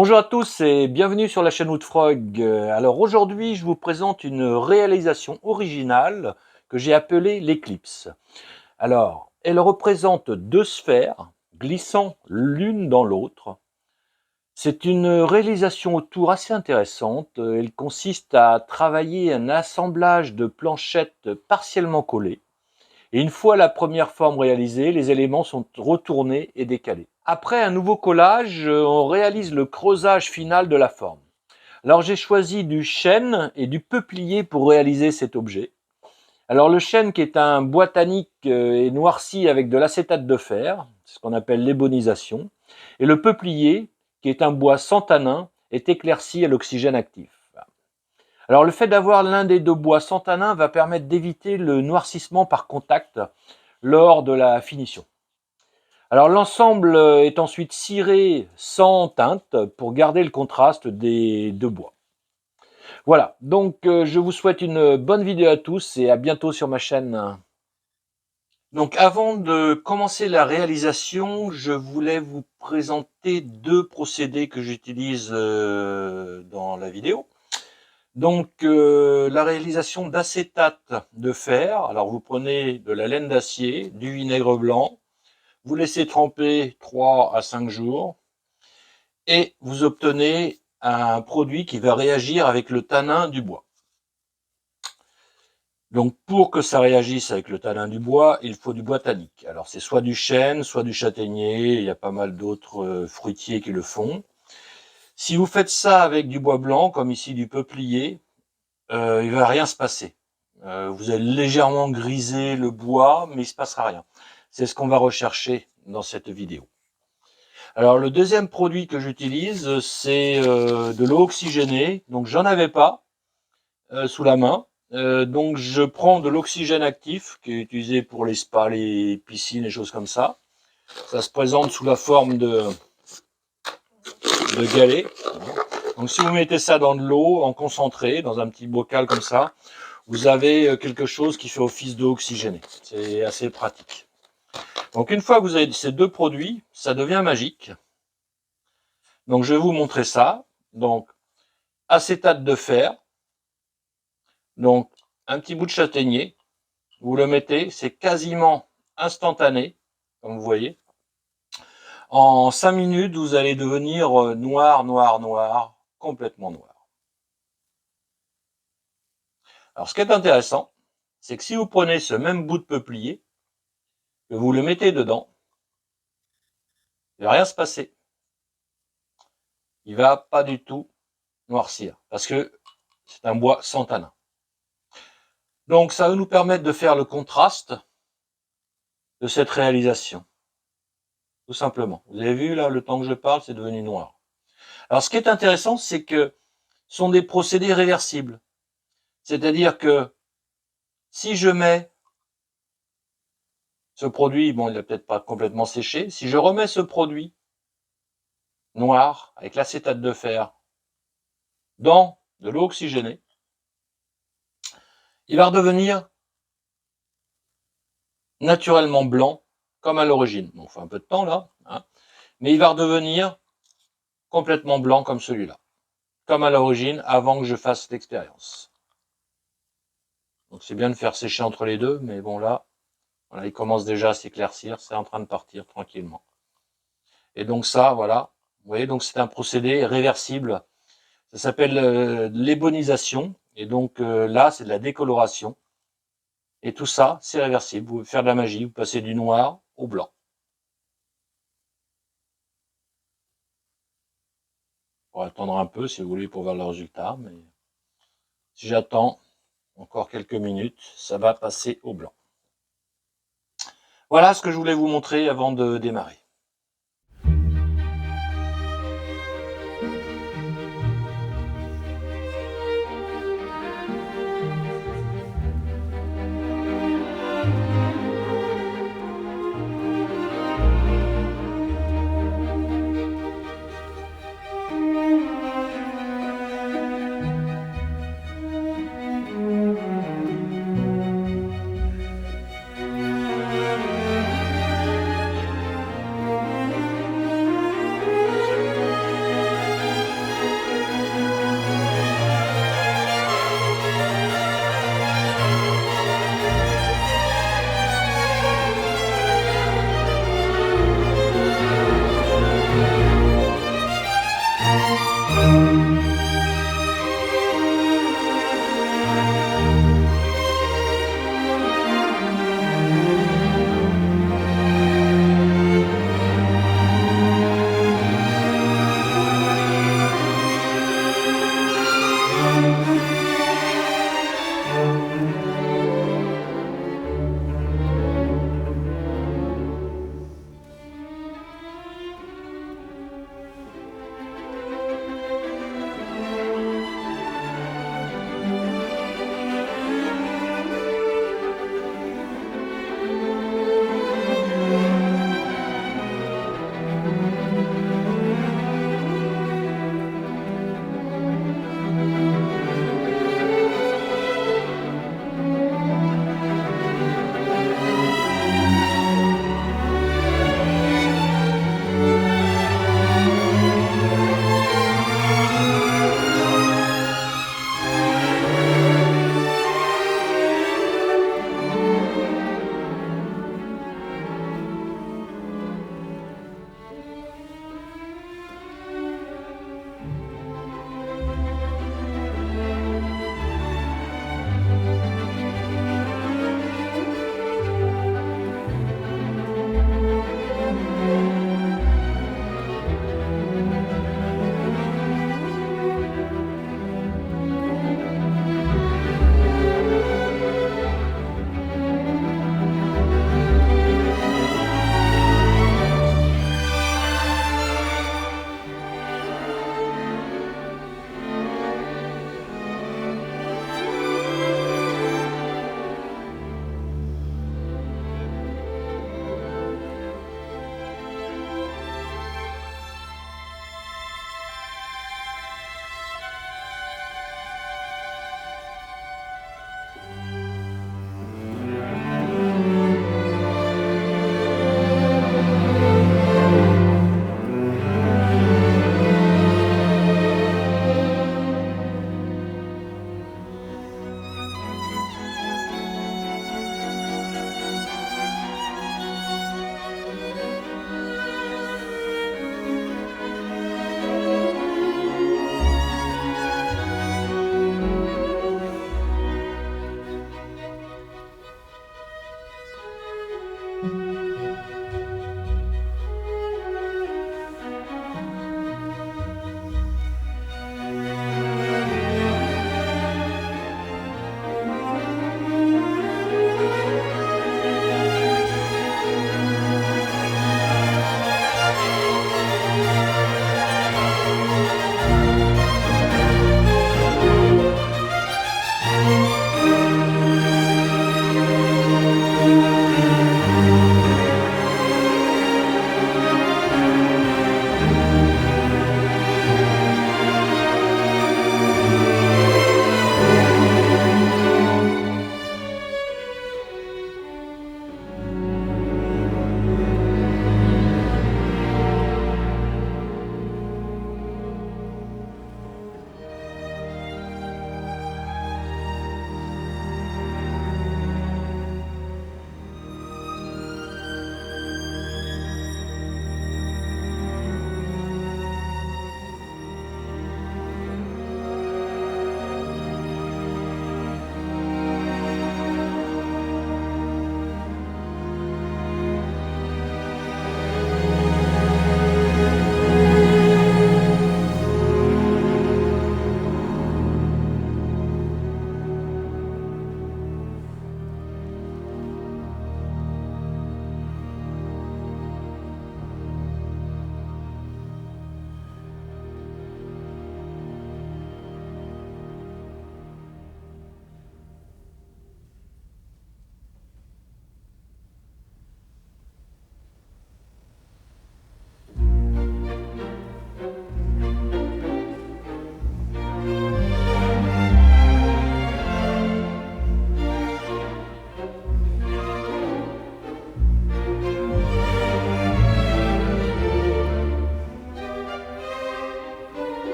Bonjour à tous et bienvenue sur la chaîne Woodfrog. Alors aujourd'hui, je vous présente une réalisation originale que j'ai appelée l'éclipse. Alors, elle représente deux sphères glissant l'une dans l'autre. C'est une réalisation autour assez intéressante. Elle consiste à travailler un assemblage de planchettes partiellement collées. Et une fois la première forme réalisée, les éléments sont retournés et décalés. Après un nouveau collage, on réalise le creusage final de la forme. Alors j'ai choisi du chêne et du peuplier pour réaliser cet objet. Alors le chêne, qui est un bois tannique, est noirci avec de l'acétate de fer, c'est ce qu'on appelle l'ébonisation. Et le peuplier, qui est un bois sans tanin, est éclairci à l'oxygène actif. Alors le fait d'avoir l'un des deux bois sans tanin va permettre d'éviter le noircissement par contact lors de la finition. Alors l'ensemble est ensuite ciré sans teinte pour garder le contraste des deux bois. Voilà, donc je vous souhaite une bonne vidéo à tous et à bientôt sur ma chaîne. Donc avant de commencer la réalisation, je voulais vous présenter deux procédés que j'utilise dans la vidéo. Donc la réalisation d'acétate de fer. Alors vous prenez de la laine d'acier, du vinaigre blanc, vous laissez tremper 3 à 5 jours et vous obtenez un produit qui va réagir avec le tanin du bois. Donc pour que ça réagisse avec le tanin du bois, il faut du bois tannique. Alors c'est soit du chêne, soit du châtaignier, il y a pas mal d'autres fruitiers qui le font. Si vous faites ça avec du bois blanc, comme ici du peuplier, il va rien se passer. Vous allez légèrement griser le bois, mais il se passera rien. C'est ce qu'on va rechercher dans cette vidéo. Alors le deuxième produit que j'utilise, c'est de l'eau oxygénée. Donc j'en avais pas sous la main. Donc je prends de l'oxygène actif qui est utilisé pour les spas, les piscines et choses comme ça. Ça se présente sous la forme de galets. Donc si vous mettez ça dans de l'eau en concentré, dans un petit bocal comme ça, vous avez quelque chose qui fait office d'eau oxygénée. C'est assez pratique. Donc une fois que vous avez ces deux produits, ça devient magique. Donc je vais vous montrer ça. Donc acétate de fer. Donc un petit bout de châtaignier. Vous le mettez, c'est quasiment instantané, comme vous voyez. En 5 minutes, vous allez devenir noir, noir, noir, complètement noir. Alors ce qui est intéressant, c'est que si vous prenez ce même bout de peuplier, que vous le mettez dedans, il ne va rien se passer. Il ne va pas du tout noircir, parce que c'est un bois sans tanin. Donc ça va nous permettre de faire le contraste de cette réalisation. Tout simplement. Vous avez vu là, le temps que je parle, c'est devenu noir. Alors ce qui est intéressant, c'est que ce sont des procédés réversibles. C'est-à-dire que si je mets ce produit, bon, il n'a peut-être pas complètement séché, si je remets ce produit noir avec l'acétate de fer dans de l'eau oxygénée, il va redevenir naturellement blanc comme à l'origine. Bon, il faut un peu de temps là, hein, mais il va redevenir complètement blanc comme celui-là, comme à l'origine avant que je fasse l'expérience. Donc c'est bien de faire sécher entre les deux, mais bon là, voilà, il commence déjà à s'éclaircir, c'est en train de partir tranquillement. Et donc ça, voilà, vous voyez, donc c'est un procédé réversible. Ça s'appelle l'ébonisation. Et donc là, c'est de la décoloration. Et tout ça, c'est réversible. Vous pouvez faire de la magie, vous passez du noir au blanc. On va attendre un peu si vous voulez pour voir le résultat. Mais si j'attends encore quelques minutes, ça va passer au blanc. Voilà ce que je voulais vous montrer avant de démarrer.